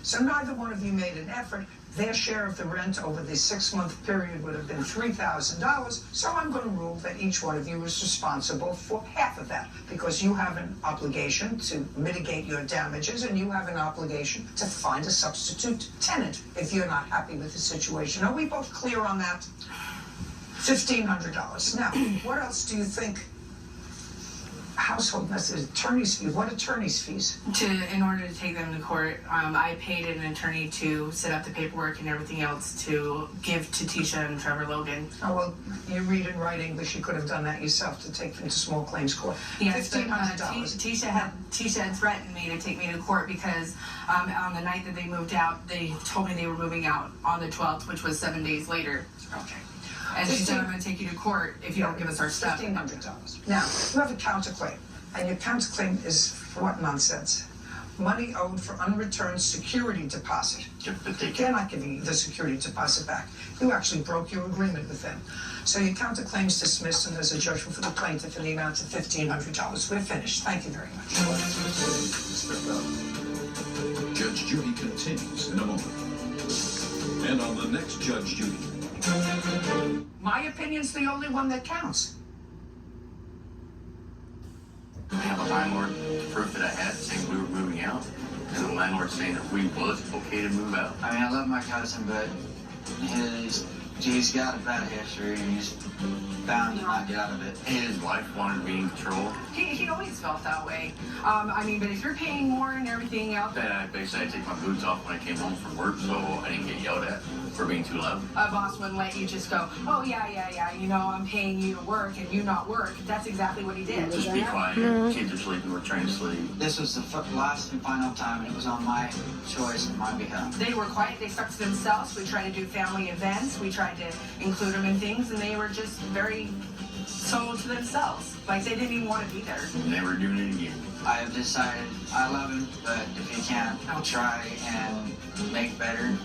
So neither one of you made an effort. Their share of the rent over the 6-month period would have been $3,000. So I'm going to rule that each one of you is responsible for half of that, because you have an obligation to mitigate your damages and you have an obligation to find a substitute tenant if you're not happy with the situation. Are we both clear on that? $1,500. Now, what else do you think? Household attorney's fees. What attorney's fees? In order to take them to court, I paid an attorney to set up the paperwork and everything else to give to Tisha and Trevor Logan. Oh, well, you read and write English. You could have done that yourself to take them to small claims court. Yes, $1,500. Tisha had threatened me to take me to court because on the night that they moved out, they told me they were moving out on the 12th, which was 7 days later. Okay. And she said, I'm going to take you to court if you don't give us our stuff. $1,500. Now, you have a counterclaim, and your counterclaim is for what nonsense? Money owed for unreturned security deposit. But they cannot give you the security deposit back. You actually broke your agreement with them. So your counterclaim's dismissed, and there's a judgment for the plaintiff in the amount of $1,500. We're finished. Thank you very much. Judge Judy continues in a moment. And on the next Judge Judy. My opinion's the only one that counts. I have a landlord proof that I had saying we were moving out, and the landlord saying that we was okay to move out. I mean, I love my cousin, but he's got a bad history, and he's bound to not get out of it. His wife wanted to be in control. He always felt that way. I mean, but if you're paying more and everything else. That I basically had to take my boots off when I came home from work, so I didn't get yelled at for being too loud. A boss wouldn't let you just go, oh, yeah, you know, I'm paying you to work and you not work. That's exactly what he did. Just be quiet. Kids are sleeping, we're trying to sleep. This was the last and final time, and it was on my choice and my behalf. They were quiet. They stuck to themselves. We tried to do family events. We tried to include them in things, and they were just very sold to themselves. Like they didn't even want to be there. Never doing it again. I have decided I love him, but if you can't try and make better,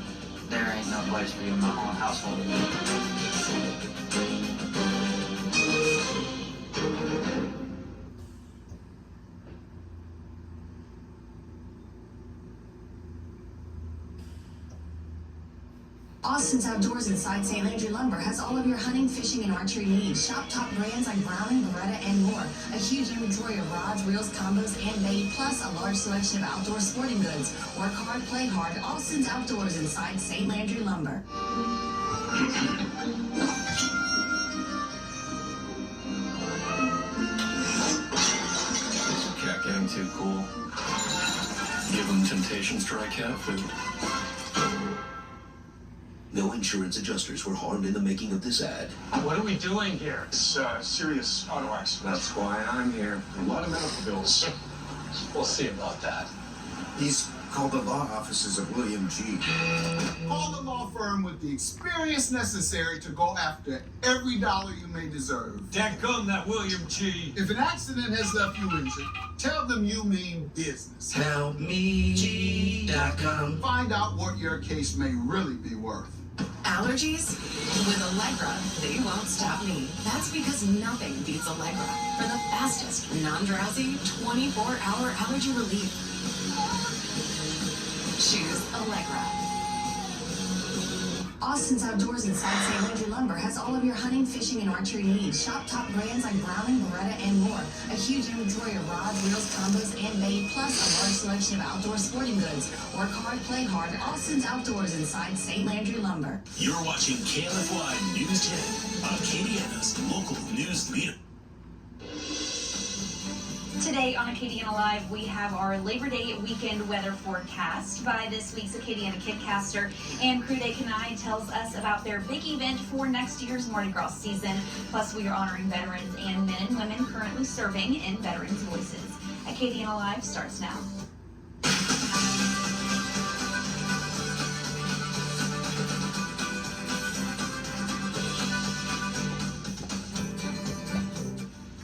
there ain't no place for you in my own household. Austin's Outdoors inside St. Landry Lumber has all of your hunting, fishing, and archery needs. Shop top brands like Browning, Beretta, and more. A huge inventory of rods, reels, combos, and bait, plus a large selection of outdoor sporting goods. Work hard, play hard. Austin's Outdoors inside St. Landry Lumber. Is the cat getting too cool? Give him temptations, dry cat food. No insurance adjusters were harmed in the making of this ad. What are we doing here? It's serious auto accident. That's why I'm here. A lot of medical bills. We'll see about that. He's called the law offices of William G. Call the law firm with the experience necessary to go after every dollar you may deserve. Dadgum, that William G. If an accident has left you injured, tell them you mean business. HelpMeG.com. Find out what your case may really be worth. Allergies? With Allegra, they won't stop me. That's because nothing beats Allegra for the fastest, non-drowsy, 24-hour allergy relief. Choose Allegra. Austin's Outdoors inside St. Landry Lumber has all of your hunting, fishing, and archery needs. Shop top brands like Browning, Beretta, and more. A huge inventory of rods, reels, combos, and bait, plus a large selection of outdoor sporting goods. Work hard, play hard. Austin's Outdoors inside St. Landry Lumber. You're watching KLFY News 10 on Acadiana's local news leader. Today on Acadiana Live, we have our Labor Day weekend weather forecast by this week's Acadiana KCaster, and Crew Day Kenai tells us about their big event for next year's Mardi Gras season. Plus, we are honoring veterans and men and women currently serving in Veterans Voices. Acadiana Live starts now.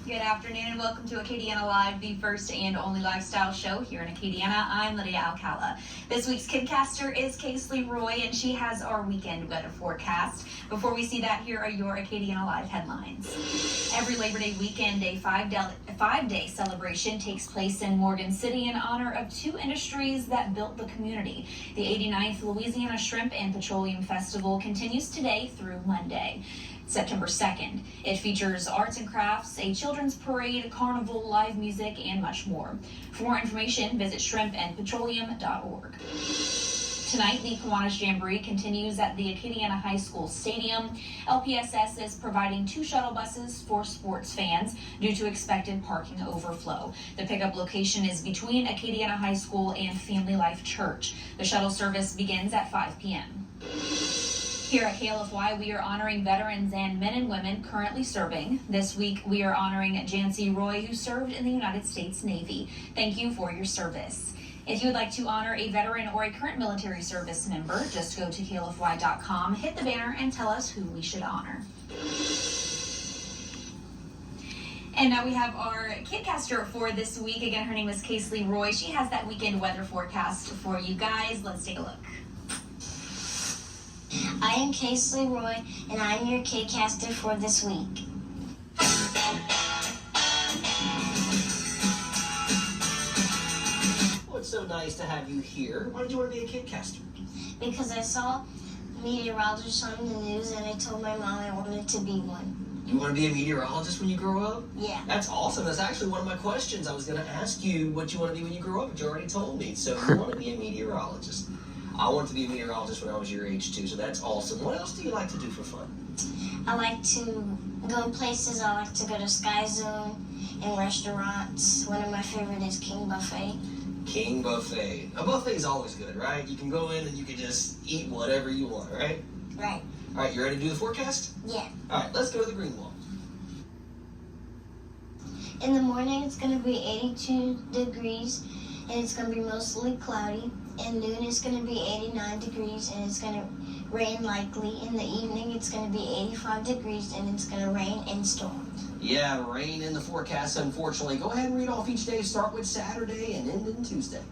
Good afternoon and welcome to Acadiana Live, the first and only lifestyle show here in Acadiana. I'm Lydia Alcala. This week's KidCaster is Casey Roy, and she has our weekend weather forecast. Before we see that, here are your Acadiana Live headlines. Every Labor Day weekend, a five-day celebration takes place in Morgan City in honor of two industries that built the community. The 89th Louisiana Shrimp and Petroleum Festival continues today through Monday, September 2nd. It features arts and crafts, a children's parade, carnival, live music, and much more. For more information, visit shrimpandpetroleum.org. Tonight, the Kiwanis Jamboree continues at the Acadiana High School Stadium. LPSS is providing 2 shuttle buses for sports fans due to expected parking overflow. The pickup location is between Acadiana High School and Family Life Church. The shuttle service begins at 5 p.m. Here at KLFY, we are honoring veterans and men and women currently serving. This week, we are honoring Jancy Roy, who served in the United States Navy. Thank you for your service. If you would like to honor a veteran or a current military service member, just go to KLFY.com, hit the banner, and tell us who we should honor. And now we have our KidCaster for this week. Again, her name is Casey Roy. She has that weekend weather forecast for you guys. Let's take a look. I am Casey Roy, and I'm your KCaster for this week. Well, it's so nice to have you here. Why did you want to be a KCaster? Because I saw meteorologists on the news, and I told my mom I wanted to be one. You want to be a meteorologist when you grow up? Yeah. That's awesome. That's actually one of my questions. I was going to ask you what you want to be when you grow up, but you already told me. So you want to be a meteorologist. I wanted to be a meteorologist when I was your age too, so that's awesome. What else do you like to do for fun? I like to go places. I like to go to Sky Zone and restaurants. One of my favorite is King Buffet. King Buffet. A buffet is always good, right? You can go in and you can just eat whatever you want, right? Right. All right, you ready to do the forecast? Yeah. All right, let's go to the green wall. In the morning, it's going to be 82 degrees, and it's going to be mostly cloudy. In noon, it's going to be 89 degrees, and it's going to rain likely. In the evening, it's going to be 85 degrees, and it's going to rain and storm. Yeah, rain in the forecast, unfortunately. Go ahead and read off each day. Start with Saturday and end in Tuesday.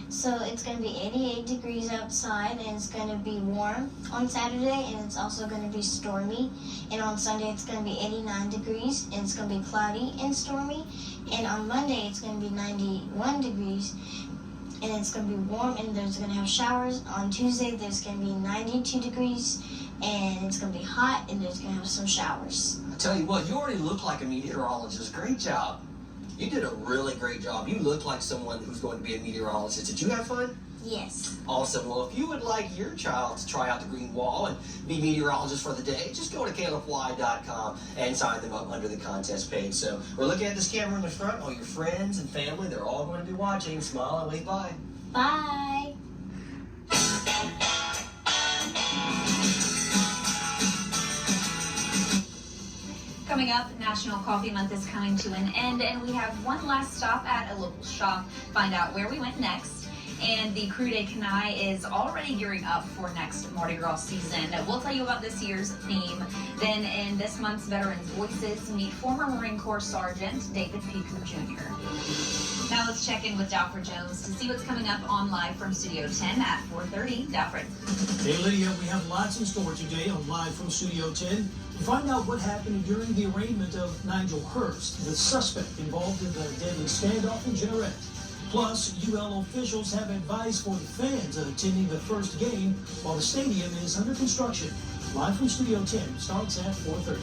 So it's going to be 88 degrees outside, and it's going to be warm on Saturday, and it's also going to be stormy. And on Sunday, it's going to be 89 degrees, and it's going to be cloudy and stormy. And on Monday, it's going to be 91 degrees, and it's going to be warm, and there's going to have showers. On Tuesday, there's going to be 92 degrees, and it's going to be hot, and there's going to have some showers. I tell you what, you already look like a meteorologist. Great job. You did a really great job. You look like someone who's going to be a meteorologist. Did you have fun? Yes. Awesome. Well, if you would like your child to try out the green wall and be meteorologist for the day, just go to KLFY.com and sign them up under the contest page. So we're looking at this camera in the front. All your friends and family, they're all going to be watching. Smile and wave bye. Bye. Coming up, National Coffee Month is coming to an end, and we have one last stop at a local shop, find out where we went next. And the Crew de Kenai is already gearing up for next Mardi Gras season. We'll tell you about this year's theme. Then in this month's Veterans Voices, meet former Marine Corps Sergeant David Piku Jr. Now let's check in with Dalford Jones to see what's coming up on Live from Studio 10 at 4:30. Dalford. Hey Lydia, we have lots in store today on Live from Studio 10. We find out what happened during the arraignment of Nigel Hurst, the suspect involved in the deadly standoff in Jeanerette. Plus, UL officials have advice for the fans attending the first game while the stadium is under construction. Live from Studio 10 starts at 4:30.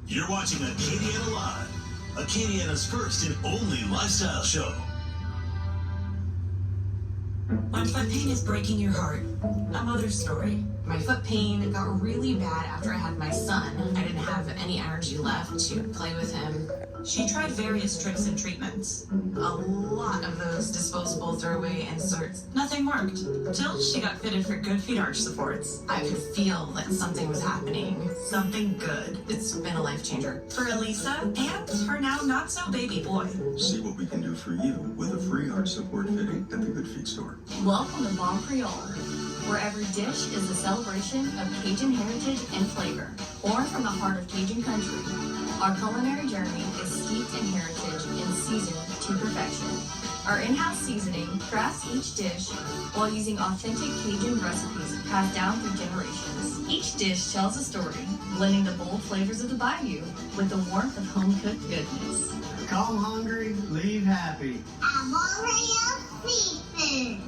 You're watching Acadiana Live, Acadiana's first and only lifestyle show. When foot pain is breaking your heart, a mother's story. My foot pain got really bad after I had my son. I didn't have any energy left to play with him. She tried various tricks and treatments. A lot of those disposable throwaway inserts. Nothing worked. Till she got fitted for Good Feet arch supports. I could feel that something was happening. Something good. It's been a life changer. For Elisa and her now not so baby boy. See what we can do for you with a free arch support fitting at the Good Feet store. Welcome to Bon Creole, where every dish is a celebration of Cajun heritage and flavor, born from the heart of Cajun country. Our culinary journey is and heritage and seasoned to perfection. Our in-house seasoning crafts each dish while using authentic Cajun recipes passed down through generations. Each dish tells a story, blending the bold flavors of the bayou with the warmth of home-cooked goodness. Come hungry, leave happy. I'm already a seafood.